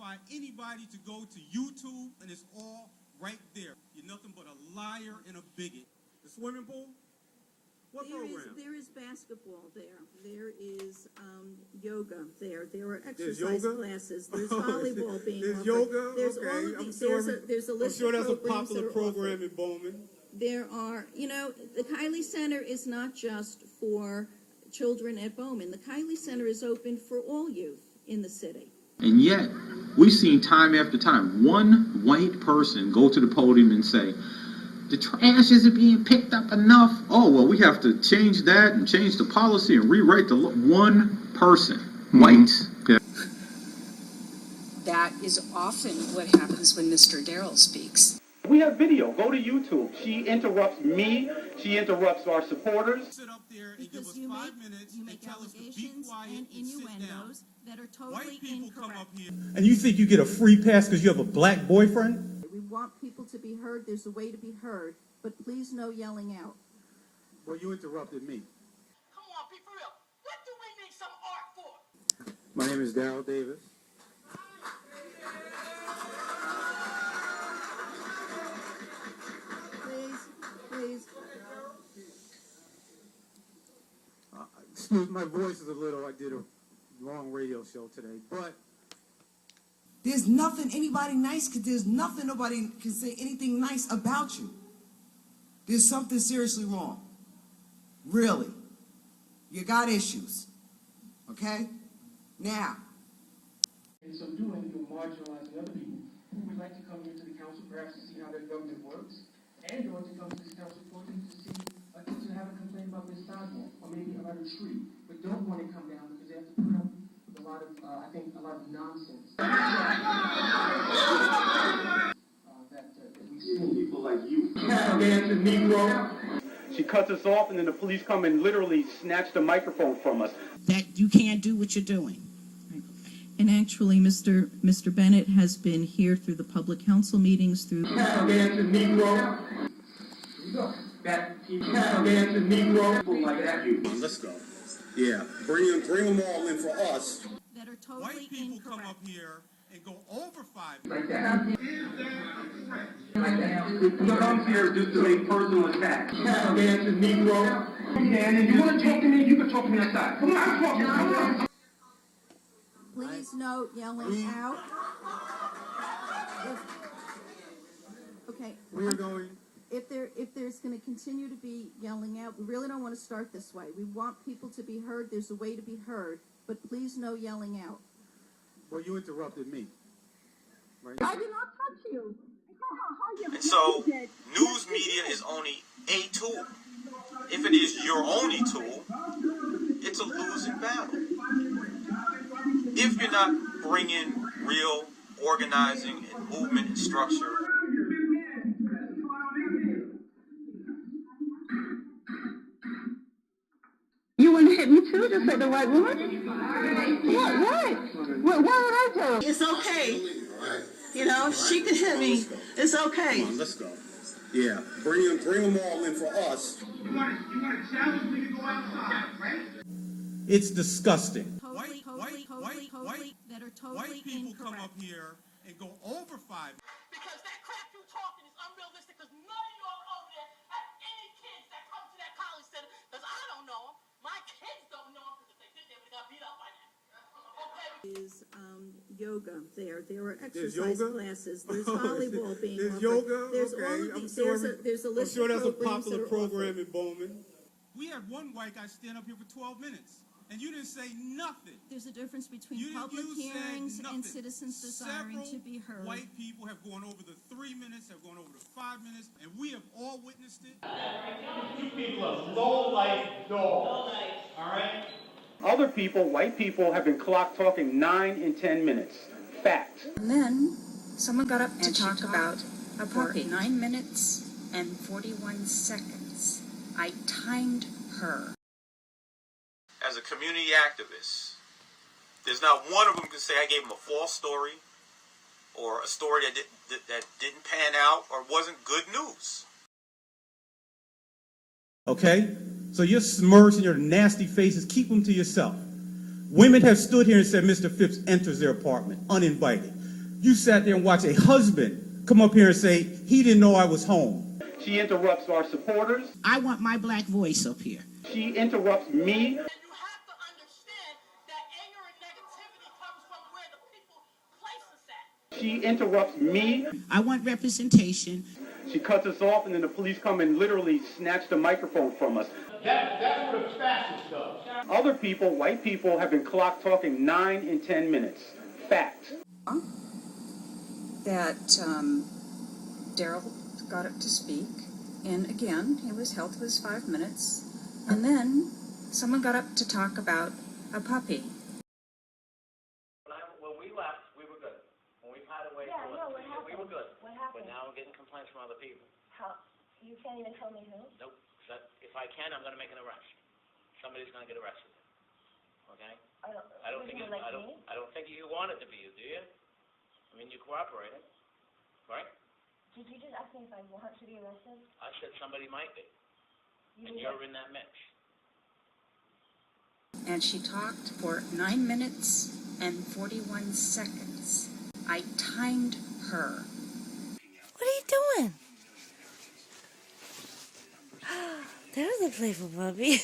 qualify anybody to go to YouTube, and it's all right there. You're nothing but a liar and a bigot. The swimming pool? What program? There is basketball there. There is yoga there. There are There's exercise yoga? classes. There's volleyball being There's offered. yoga? There's Okay. all of I'm these. sure There's a list I'm sure of that's a programs popular that are program offered. in Bowman. There are, the Kiley Center is not just for children at Bowman. The Kiley Center is open for all youth in the city. And yet, we've seen time after time, one white person go to the podium and say, the trash isn't being picked up enough. Oh, well, we have to change that and change the policy and rewrite the law. One person, white. Yeah. That is often what happens when Mr. Darrell speaks. We have video. Go to YouTube. She interrupts me. She interrupts our supporters. Sit up there and Because give us 5 minutes you and make tell us to be allegations quiet and and sit down. innuendos that are totally White people incorrect. come up here. And you think you get a free pass because you have a black boyfriend? We want people to be heard. There's a way to be heard, but please no yelling out. Well, you interrupted me. Come on, be for real. What do we need some art for? My name is Darrell Davis. Please. Excuse my voice is a little, I did a long radio show today, but There's nothing anybody nice could, there's nothing nobody can say anything nice about you. There's something seriously wrong. Really. You got issues. Okay? Now. In so doing, you're marginalizing other people who would like to come here to the council perhaps to see how their government works, and or to come to this council for you to see, to have a complaint about this sidewalk, or maybe about a tree, but don't want to come down because they have to put up with a lot of, I think, a lot of nonsense. That we see people like you. Dancing Negro. She cuts us off, and then the police come and literally snatch the microphone from us. That you can't do what you're doing. And actually, Mr. Bennett has been here through the public council meetings, through... Dancing Negro. That dancing Negro. People like that. let's go. Yeah, bring them all in for us. that are totally White people incorrect. come up here and go over 5 Like that. Like that. He comes here just to make personal attacks. Dancing Negro. And you want to talk to me, you can talk to me outside. Come on, I'm talking. Please no yelling out. Okay. We're going. If there's going to continue to be yelling out, we really don't want to start this way. We want people to be heard. There's a way to be heard, but please no yelling out. Well, you interrupted me. Right? I did not touch you. And so, news media is only a tool. If it is your only tool, it's a losing battle. If you're not bringing real organizing and movement and structure, You want to hit me too, just like the white woman? What would I do? It's okay. She can hit me. It's okay. Come on, let's go. Yeah, bring them all in for us. You want to challenge me to go outside, right? It's disgusting. White people come up here and go over 5. Because that crap you talking is unrealistic, because none of y'all over there have any kids that come to that college center, because I don't know them. My kids don't know them, because if they did, they would have got beat up by now. Okay? is yoga there. There are There's exercise yoga? classes. There's volleyball being There's offered. yoga? There's Okay, all of I'm these. sure There's a list I'm sure of that's a programs popular that are program offered. in Bowman. We had one white guy stand up here for 12 minutes, and you didn't say nothing. There's a difference between You public said hearings nothing. and citizens desiring to be heard. White people have gone over the 3 minutes, have gone over the 5 minutes, and we have all witnessed it. You people are low-life dogs. All right? Other people, white people, have been clock talking 9 and 10 minutes. Fact. And then someone got up to talk about a puppy. 9 minutes and 41 seconds. I timed her. as a community activist, there's not one of them can say I gave them a false story or a story that didn't pan out or wasn't good news. Okay? So your smirks and your nasty faces, keep them to yourself. Women have stood here and said Mr. Phipps enters their apartment uninvited. You sat there and watched a husband come up here and say he didn't know I was home. She interrupts our supporters. I want my black voice up here. She interrupts me. And you have to understand that anger and negativity comes from where the people place us at. She interrupts me. I want representation. She cuts us off, and then the police come and literally snatch the microphone from us. That's what a fascist does. Other people, white people, have been clocked talking 9 and 10 minutes. Fact. That Daryl got up to speak, and again, he was held to his 5 minutes, and then someone got up to talk about a puppy. When we left, we were good. When we parted ways, we were good. What happened? But now we're getting complaints from other people. How? You can't even tell me who? Nope. If I can, I'm going to make an arrest. Somebody's going to get arrested. Okay? I don't think you want it to be you, do you? I mean, you cooperated, right? Did you just ask me if I want to be arrested? I said somebody might be, and you're in that mix. And she talked for 9 minutes and 41 seconds. I timed her. What are you doing? That was a playful puppy.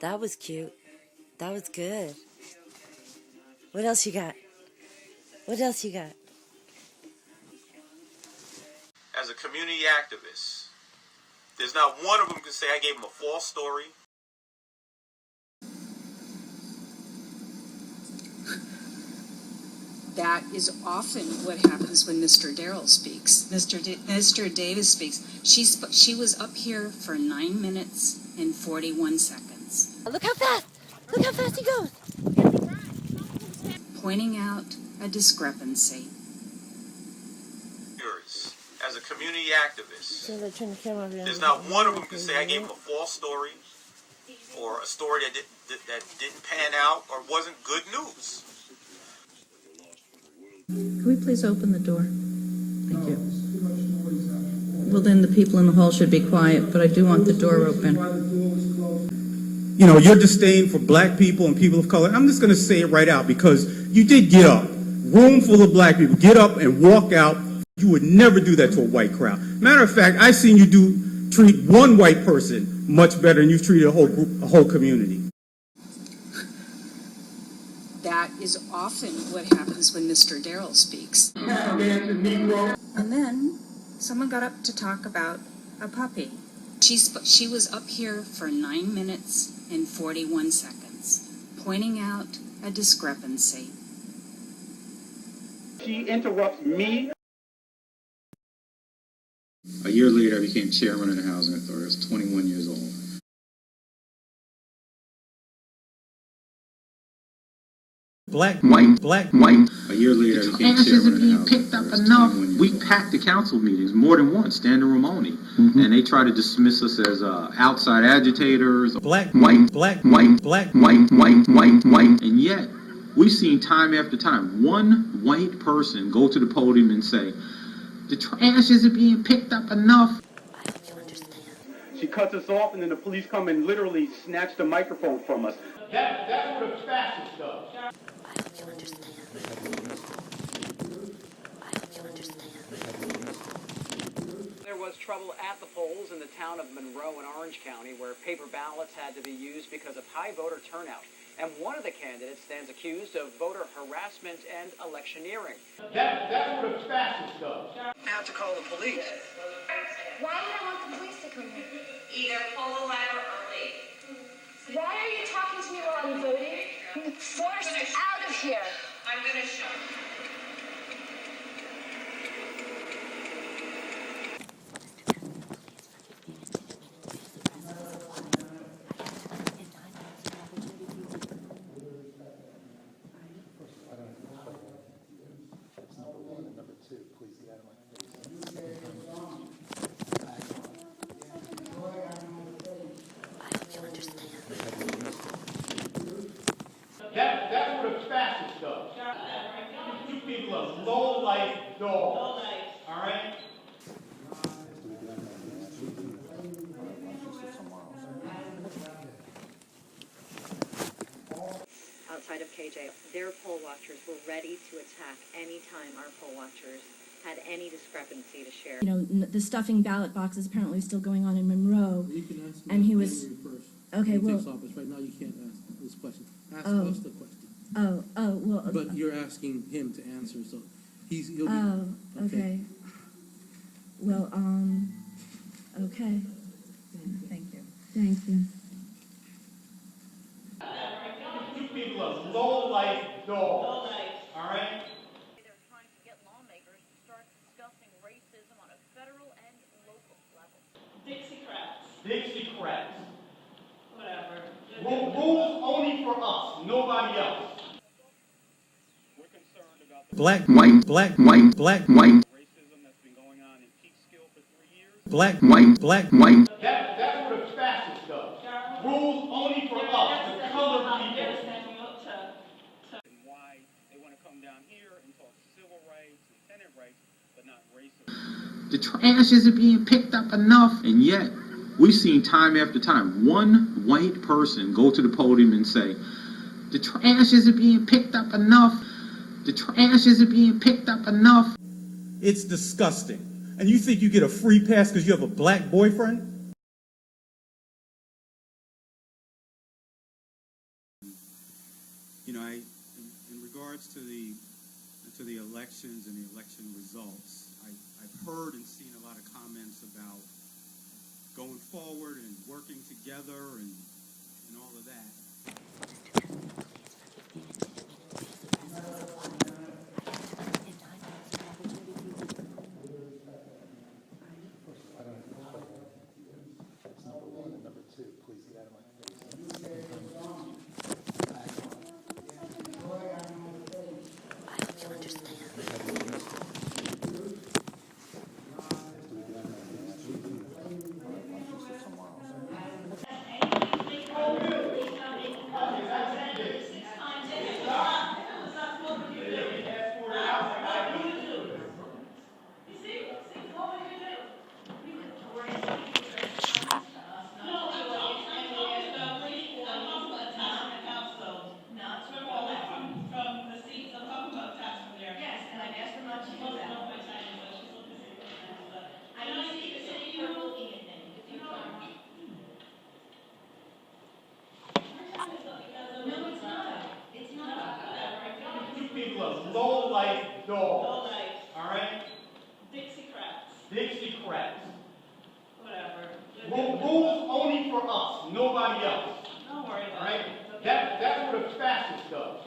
That was cute. That was good. What else you got? What else you got? As a community activist, there's not one of them can say I gave him a false story. That is often what happens when Mr. Darrell speaks. Mr. Davis speaks. She was up here for 9 minutes and 41 seconds. Look how fast! Look how fast he goes! Pointing out a discrepancy. As a community activist, So they're turning the camera around. there's not one of them can say I gave him a false story or a story that didn't pan out or wasn't good news. Can we please open the door? Thank you. Well, then the people in the hall should be quiet, but I do want the door open. You know, your disdain for black people and people of color, I'm just going to say it right out because you did get up. Room full of black people. Get up and walk out. You would never do that to a white crowd. Matter of fact, I've seen you treat one white person much better than you've treated a whole group, a whole community. That is often what happens when Mr. Darrell speaks. And then someone got up to talk about a puppy. She was up here for 9 minutes and 41 seconds, pointing out a discrepancy. She interrupts me. A year later, I became chairman of the Housing Authority. I was 21 years old. Black, white. A year later, I became chairman of the Housing Authority. Picked up enough. We packed the council meetings more than once, standing room only, and they try to dismiss us as outside agitators. Black, white. And yet, we've seen time after time one white person go to the podium and say, "The trash isn't being picked up enough." I hope you understand. She cuts us off, and then the police come and literally snatch the microphone from us. That's what a fascist does. I hope you understand. I hope you understand. There was trouble at the polls in the town of Monroe in Orange County where paper ballots had to be used because of high voter turnout. And one of the candidates stands accused of voter harassment and electioneering. That's what a fascist does. I have to call the police. Why would I want the police to come here? Either pull a lever or leave. Why are you talking to me while I'm voting? I'm forced out of here. I'm going to show you. That's what a fascist does. KJ, their poll watchers were ready to attack any time our poll watchers had any discrepancy to share. You know, the stuffing ballot boxes apparently still going on in Monroe. You can ask me And he was January 1st. okay. He Well, takes office right now. You can't ask this question. Ask Oh. us the question. well. But you're asking him to answer, so he'll be. Oh, okay. Well, okay. Thank you. Thank you. You people are low-life dogs. All right? They're trying to get lawmakers to start discussing racism on a federal and local level. Dixiecrats. Whatever. Rules only for us, nobody else. We're concerned about Black, white, black, white, black, white, racism that's been going on in Peekskill for 3 years. black, white, black, white. That's what a fascist does. Rules only for us, the colored people. And why they want to come down here and talk civil rights and tenant rights, but not racism. The trash isn't being picked up enough, and yet we've seen time after time one white person go to the podium and say, the trash isn't being picked up enough. The trash isn't being picked up enough. It's disgusting. And you think you get a free pass because you have a black boyfriend? You know, in regards to the elections and the election results, I've heard and seen a lot of comments about going forward and working together and all of that. You people are low-life dogs. All right? Dixiecrats. Whatever. Rules only for us, nobody else. Don't worry about it. All right? That's what a fascist does.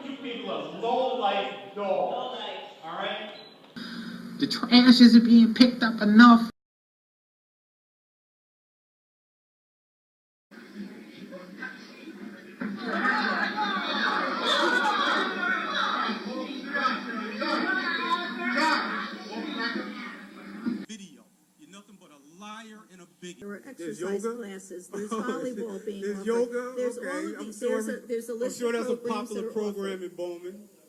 You people are low-life dogs. All right? The trash isn't being picked up enough. Video. You're nothing but a liar and a bigot. There are There's exercise yoga? classes, there's volleyball being There's offered. yoga? There's Okay. all of I'm these, sure there's a list I'm sure of that's a programs popular that are offered. program in Bowman.